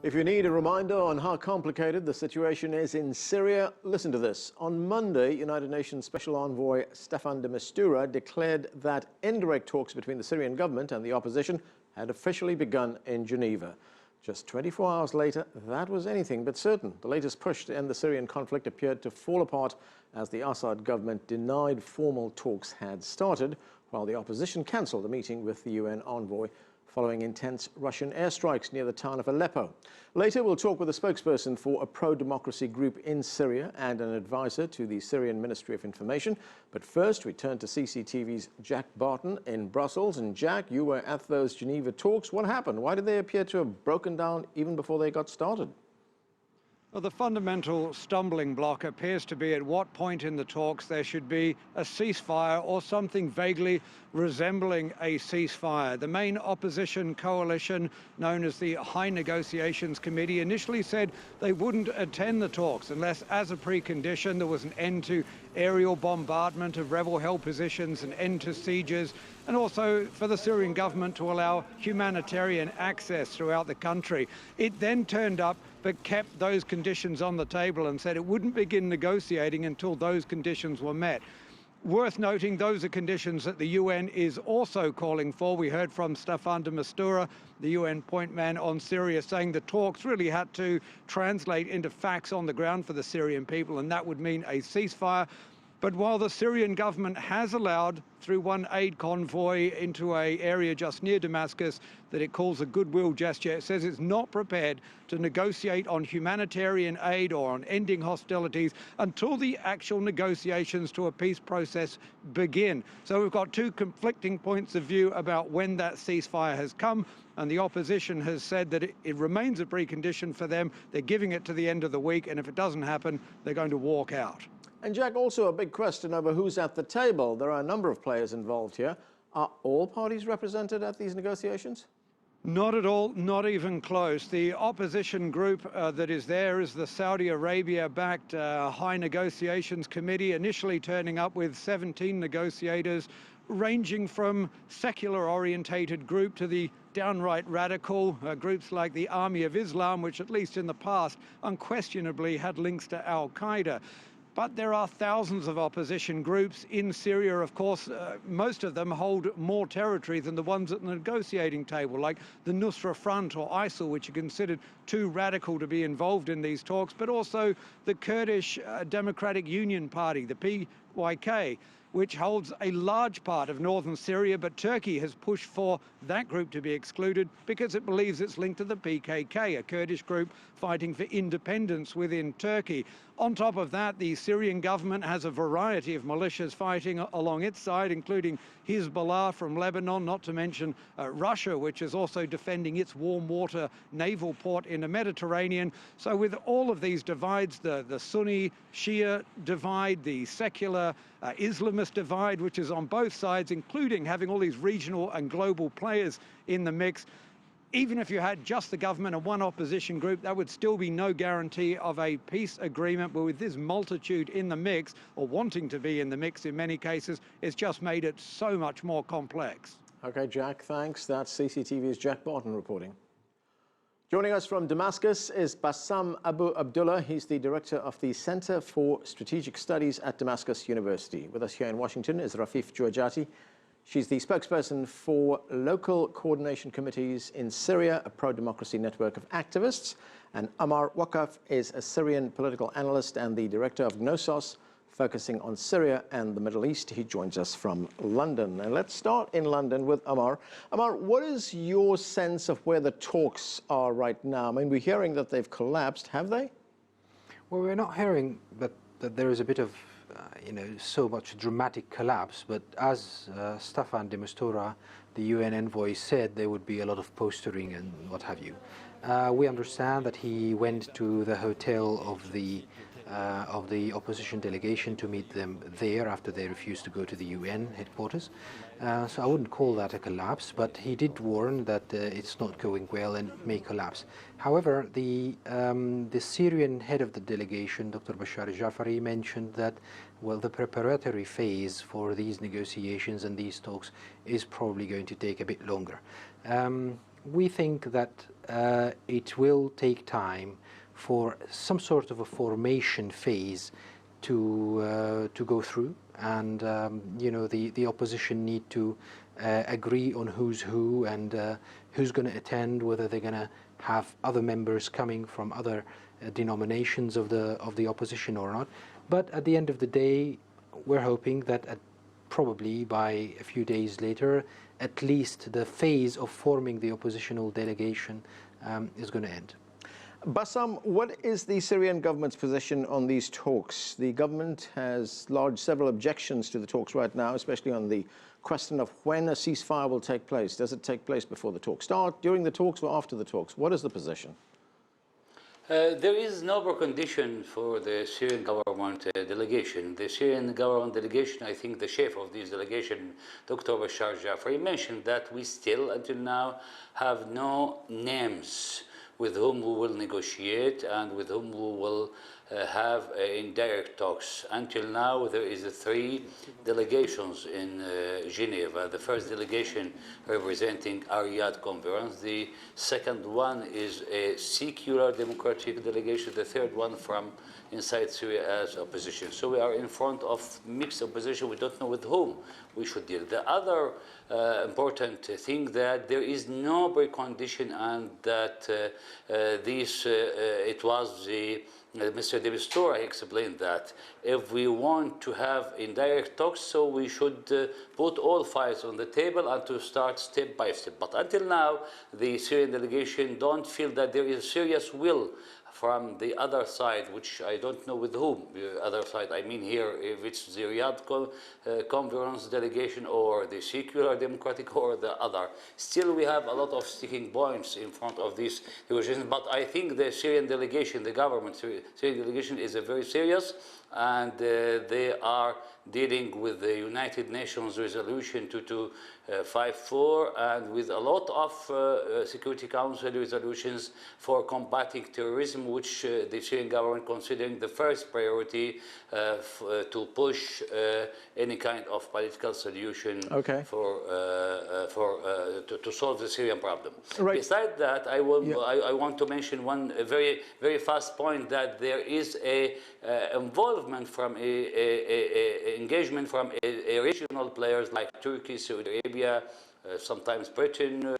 If you need a reminder on how complicated the situation is in Syria, listen to this. On Monday, United Nations Special Envoy Staffan de Mistura declared that indirect talks between the Syrian government and the opposition had officially begun in Geneva. Just 24 hours later, that was anything but certain. The latest push to end the Syrian conflict appeared to fall apart as the Assad government denied formal talks had started, while the opposition cancelled a meeting with the UN envoy following intense Russian airstrikes near the town of Aleppo. Later, we'll talk with a spokesperson for a pro-democracy group in Syria and an advisor to the Syrian Ministry of Information. But first, we turn to CCTV's Jack Barton in Brussels. And Jack, you were at those Geneva talks. What happened? Why did they appear to have broken down even before they got started? Well, the fundamental stumbling block appears to be at what point in the talks there should be a ceasefire or something vaguely resembling a ceasefire. The main opposition coalition, known as the High Negotiations Committee, initially said they wouldn't attend the talks unless, as a precondition, there was an end to aerial bombardment of rebel-held positions, an end to sieges, and also for the Syrian government to allow humanitarian access throughout the country. It then turned up but kept those conditions on the table and said it wouldn't begin negotiating until those conditions were met. Worth noting, those are conditions that the UN is also calling for. We heard from Staffan de Mistura, the UN point man on Syria, saying the talks really had to translate into facts on the ground for the Syrian people, and that would mean a ceasefire. But while the Syrian government has allowed, through one aid convoy into an area just near Damascus, that it calls a goodwill gesture, it says it's not prepared to negotiate on humanitarian aid or on ending hostilities until the actual negotiations to a peace process begin. So we've got two conflicting points of view about when that ceasefire has come, and the opposition has said that it remains a precondition for them. They're giving it to the end of the week, and if it doesn't happen, they're going to walk out. And Jack, also a big question over who's at the table. There are a number of players involved here. Are all parties represented at these negotiations? Not at all, not even close. The opposition group that is there is the Saudi Arabia-backed High Negotiations Committee, initially turning up with 17 negotiators, ranging from secular-orientated group to the downright radical groups like the Army of Islam, which at least in the past unquestionably had links to Al-Qaeda. But there are thousands of opposition groups in Syria. Of course, most of them hold more territory than the ones at the negotiating table, like the Nusra Front or ISIL, which are considered too radical to be involved in these talks, but also the Kurdish Democratic Union Party, the PYK, which holds a large part of northern Syria, but Turkey has pushed for that group to be excluded because it believes it's linked to the PKK, a Kurdish group fighting for independence within Turkey. On top of that, the Syrian government has a variety of militias fighting along its side, including Hezbollah from Lebanon, not to mention Russia, which is also defending its warm water naval port in the Mediterranean. So with all of these divides, the Sunni Shia divide, the secular Islamist divide, which is on both sides, including having all these regional and global players in the mix, even if you had just the government and one opposition group, that would still be no guarantee of a peace agreement. But with this multitude in the mix, or wanting to be in the mix in many cases, it's just made it so much more complex. Okay, Jack, thanks. That's CCTV's Jack Barton reporting. Joining us from Damascus is Bassam Abu Abdullah. He's the director of the Center for Strategic Studies at Damascus University. With us here in Washington is Rafif Jouejati. She's the spokesperson for local coordination committees in Syria, a pro-democracy network of activists. And Ammar Waqqaf is a Syrian political analyst and the director of Gnosos, focusing on Syria and the Middle East. He joins us from London. And let's start in London with Ammar. Ammar, what is your sense of where the talks are right now? I mean, we're hearing that they've collapsed. Have they? Well, we're not hearing that there is a bit of so much dramatic collapse, but as Staffan de Mistura, the UN envoy, said, there would be a lot of postering and what have you. We understand that he went to the hotel of the opposition delegation to meet them there after they refused to go to the UN headquarters. So I wouldn't call that a collapse, but he did warn that it's not going well and may collapse. However, the Syrian head of the delegation, Dr. Bashar Jafari, mentioned that, well, the preparatory phase for these negotiations and these talks is probably going to take a bit longer. we think that it will take time for some sort of a formation phase to go through, and the opposition need to agree on who's who and who's going to attend, whether they're going to have other members coming from other denominations of the opposition or not. But at the end of the day, we're hoping that probably by a few days later, at least the phase of forming the oppositional delegation is going to end. Bassam, what is the Syrian government's position on these talks? The government has lodged several objections to the talks right now, especially on the question of when a ceasefire will take place. Does it take place before the talks start, during the talks, or after the talks? What is the position? There is no precondition for the Syrian government delegation. The Syrian government delegation, I think the chief of this delegation, Dr. Bashar Jafari, mentioned that we still, until now, have no names with whom we will negotiate and with whom we will have indirect talks. Until now, there is 3 delegations in Geneva. The first delegation representing Riyadh conference. The second one is a secular democratic delegation. The third one from inside Syria as opposition. So we are in front of mixed opposition. We don't know with whom we should deal. The other important thing that there is no precondition, and that it was Mr. De Mistura explained that if we want to have indirect talks, so we should put all files on the table and to start step by step. But until now, the Syrian delegation don't feel that there is serious will from the other side, which I don't know with whom. The other side, I mean here, if it's the Riyadh conference delegation or the secular democratic or the other. Still, we have a lot of sticking points in front of this negotiation. But I think the Syrian delegation, the government Syrian delegation, is very serious, and they are dealing with the United Nations resolution 2254 and with a lot of Security Council resolutions for combating terrorism, which the Syrian government considering the first priority to push any kind of political solution to solve the Syrian problem. Right. Besides that, I want to mention one very, very fast point, that there is a involvement from engagement from a regional players like Turkey, Saudi Arabia, sometimes Britain.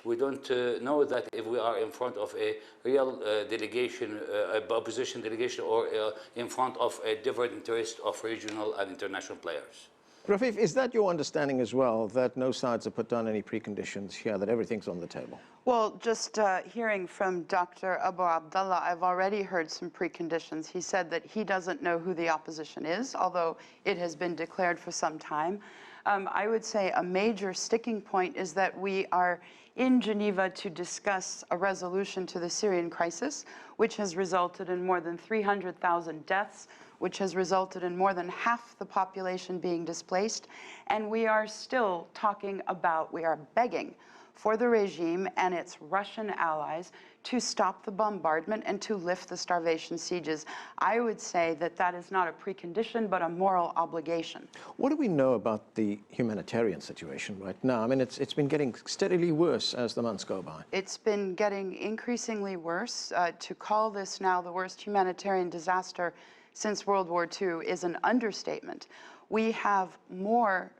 We don't know that if we are in front of a real delegation, opposition delegation, or in front of a different interest of regional and international players. Rafif, is that your understanding as well, that no sides have put down any preconditions here, that everything's on the table? Well, just hearing from Dr. Abu Abdullah, I've already heard some preconditions. He said that he doesn't know who the opposition is, although it has been declared for some time. I would say a major sticking point is that we are in Geneva to discuss a resolution to the Syrian crisis, which has resulted in more than 300,000 deaths, which has resulted in more than half the population being displaced. And we are still talking about, we are begging for the regime and its Russian allies to stop the bombardment and to lift the starvation sieges. I would say that that is not a precondition, but a moral obligation. What do we know about the humanitarian situation right now? I mean, it's been getting steadily worse as the months go by. It's been getting increasingly worse. To call this now the worst humanitarian disaster since World War II is an understatement. We have more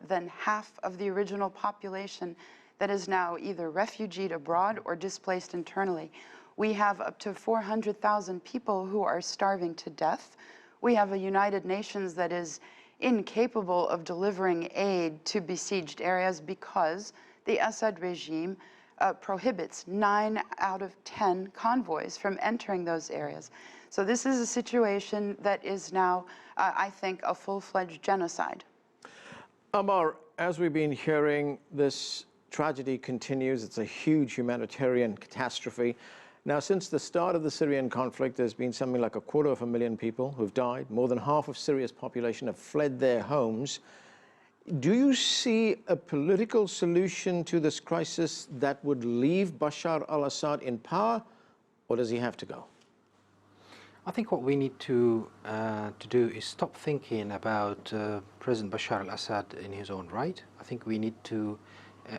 than half of the original population that is now either refugeed abroad or displaced internally. We have up to 400,000 people who are starving to death. We have a United Nations that is incapable of delivering aid to besieged areas because the Assad regime prohibits 9 out of 10 convoys from entering those areas. So this is a situation that is now, I think, a full-fledged genocide. Ammar, as we've been hearing, this tragedy continues. It's a huge humanitarian catastrophe. Now, since the start of the Syrian conflict, there's been something like 250,000 people who've died. More than half of Syria's population have fled their homes. Do you see a political solution to this crisis that would leave Bashar al-Assad in power, or does he have to go? I think what we need to do is stop thinking about President Bashar al-Assad in his own right. I think we need to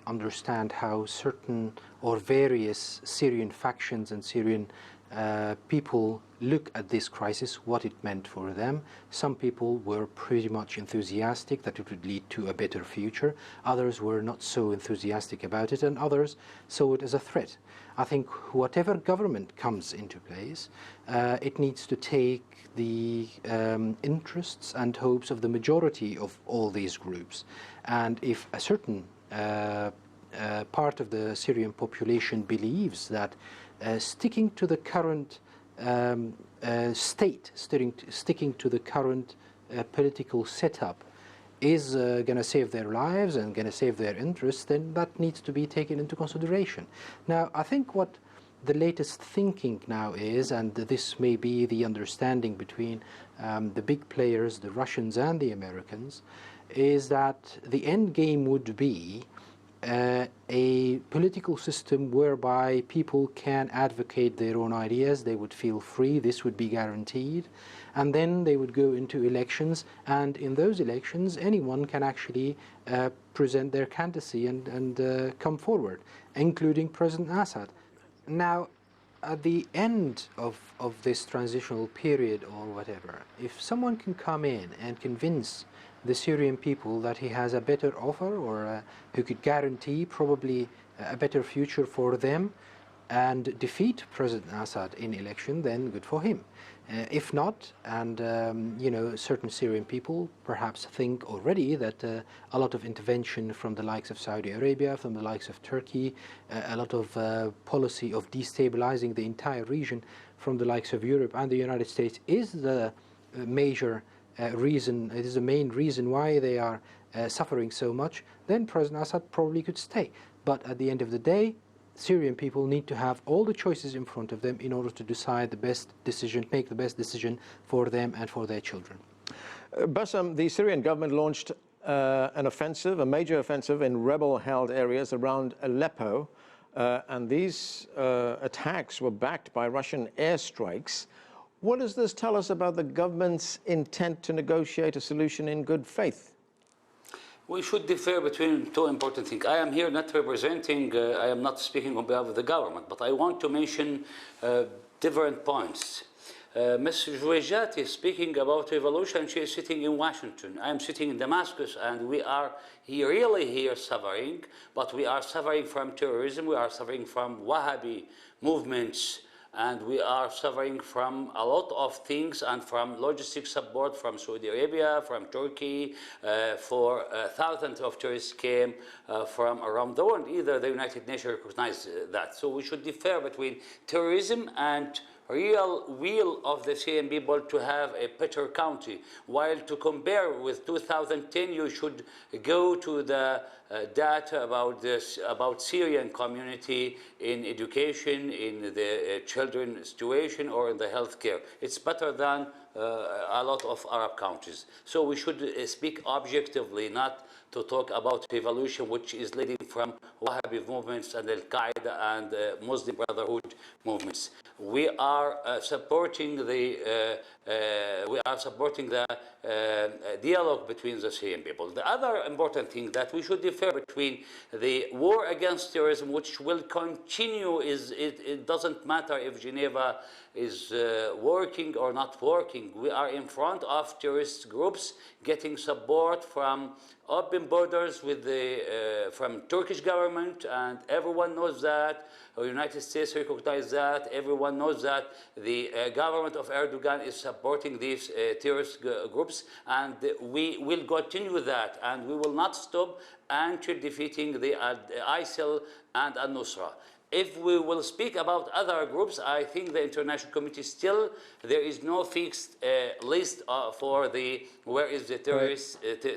understand how certain or various Syrian factions and Syrian people look at this crisis, what it meant for them. Some people were pretty much enthusiastic that it would lead to a better future. Others were not so enthusiastic about it, and others saw it as a threat. I think whatever government comes into place, it needs to take the interests and hopes of the majority of all these groups. And if a certain part of the Syrian population believes that sticking to the current state, sticking to the current political setup is going to save their lives and going to save their interests, then that needs to be taken into consideration. Now, I think what the latest thinking now is, and this may be the understanding between the big players, the Russians and the Americans, is that the end game would be a political system whereby people can advocate their own ideas, they would feel free, this would be guaranteed, and then they would go into elections, and in those elections anyone can actually present their candidacy and come forward, including President Assad. Now, at the end of this transitional period or whatever, if someone can come in and convince the Syrian people that he has a better offer, or who could guarantee probably a better future for them and defeat President Assad in election, then good for him. If not, and certain Syrian people perhaps think already that a lot of intervention from the likes of Saudi Arabia, from the likes of Turkey, a lot of policy of destabilizing the entire region from the likes of Europe and the United States is the major reason, it is the main reason why they are suffering so much, then President Assad probably could stay. But at the end of the day, Syrian people need to have all the choices in front of them in order to decide the best decision, make the best decision for them and for their children. Bassam, the Syrian government launched an offensive, a major offensive in rebel-held areas around Aleppo, and these attacks were backed by Russian airstrikes. What does this tell us about the government's intent to negotiate a solution in good faith? We should differ between two important things. I am here not representing, I am not speaking on behalf of the government, but I want to mention different points. Ms. Jouejati is speaking about revolution. She is sitting in Washington. I am sitting in Damascus, and we are really here suffering, but we are suffering from terrorism, we are suffering from Wahhabi movements, and we are suffering from a lot of things, and from logistic support from Saudi Arabia, from Turkey, for thousands of tourists came from around the world. Either the United Nations recognized that. So we should differ between terrorism and real will of the Syrian people to have a better country. While to compare with 2010, you should go to the data about Syrian community in education, in the children situation, or in the healthcare. It's better than a lot of Arab countries. So we should speak objectively, not to talk about revolution which is leading from Wahhabi movements and Al-Qaeda and Muslim Brotherhood movements. We are supporting the dialogue between the Syrian people. The other important thing that we should differ between the war against terrorism, which will continue, is it doesn't matter if Geneva is working or not working. We are in front of terrorist groups getting support from open borders with from Turkish government, and everyone knows that. The United States recognizes that. Everyone knows that the government of Erdogan is supporting these terrorist groups, and we will continue that, and we will not stop until defeating the ISIL and al-Nusra. If we will speak about other groups, I think the international community still, there is no fixed list for where is the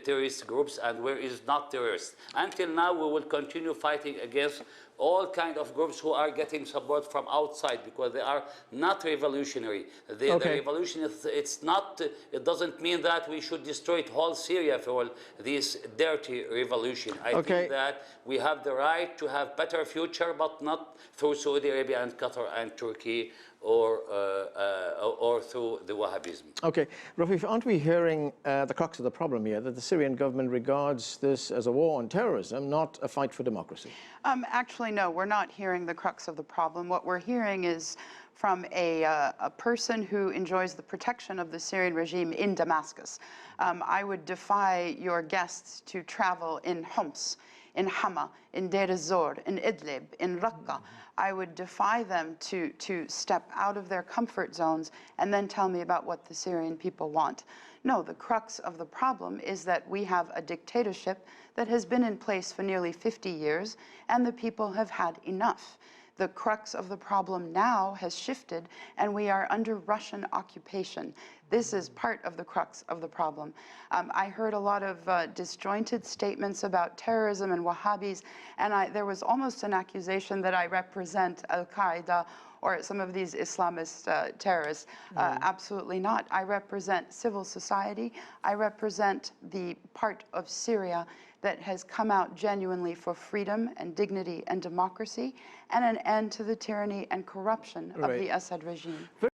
terrorist groups and where is not terrorists. Until now, we will continue fighting against all kind of groups who are getting support from outside because they are not revolutionary. The revolution it doesn't mean that we should destroy whole Syria for this dirty revolution. I think that we have the right to have better future, but not through Saudi Arabia and Qatar and Turkey or through the Wahhabism. Okay, Rafif, aren't we hearing the crux of the problem here, that the Syrian government regards this as a war on terrorism, not a fight for democracy? Actually, no, we're not hearing the crux of the problem. What we're hearing is from a person who enjoys the protection of the Syrian regime in Damascus. I would defy your guests to travel in Homs, in Hama, in Deir ez-Zor, in Idlib, in Raqqa. I would defy them to step out of their comfort zones and then tell me about what the Syrian people want. No, the crux of the problem is that we have a dictatorship that has been in place for nearly 50 years, and the people have had enough. The crux of the problem now has shifted, and we are under Russian occupation. This is part of the crux of the problem. I heard a lot of disjointed statements about terrorism and Wahhabis, and there was almost an accusation that I represent Al-Qaeda or some of these Islamist terrorists. Absolutely not. I represent civil society. I represent the part of Syria that has come out genuinely for freedom and dignity and democracy and an end to the tyranny and corruption of the Assad regime.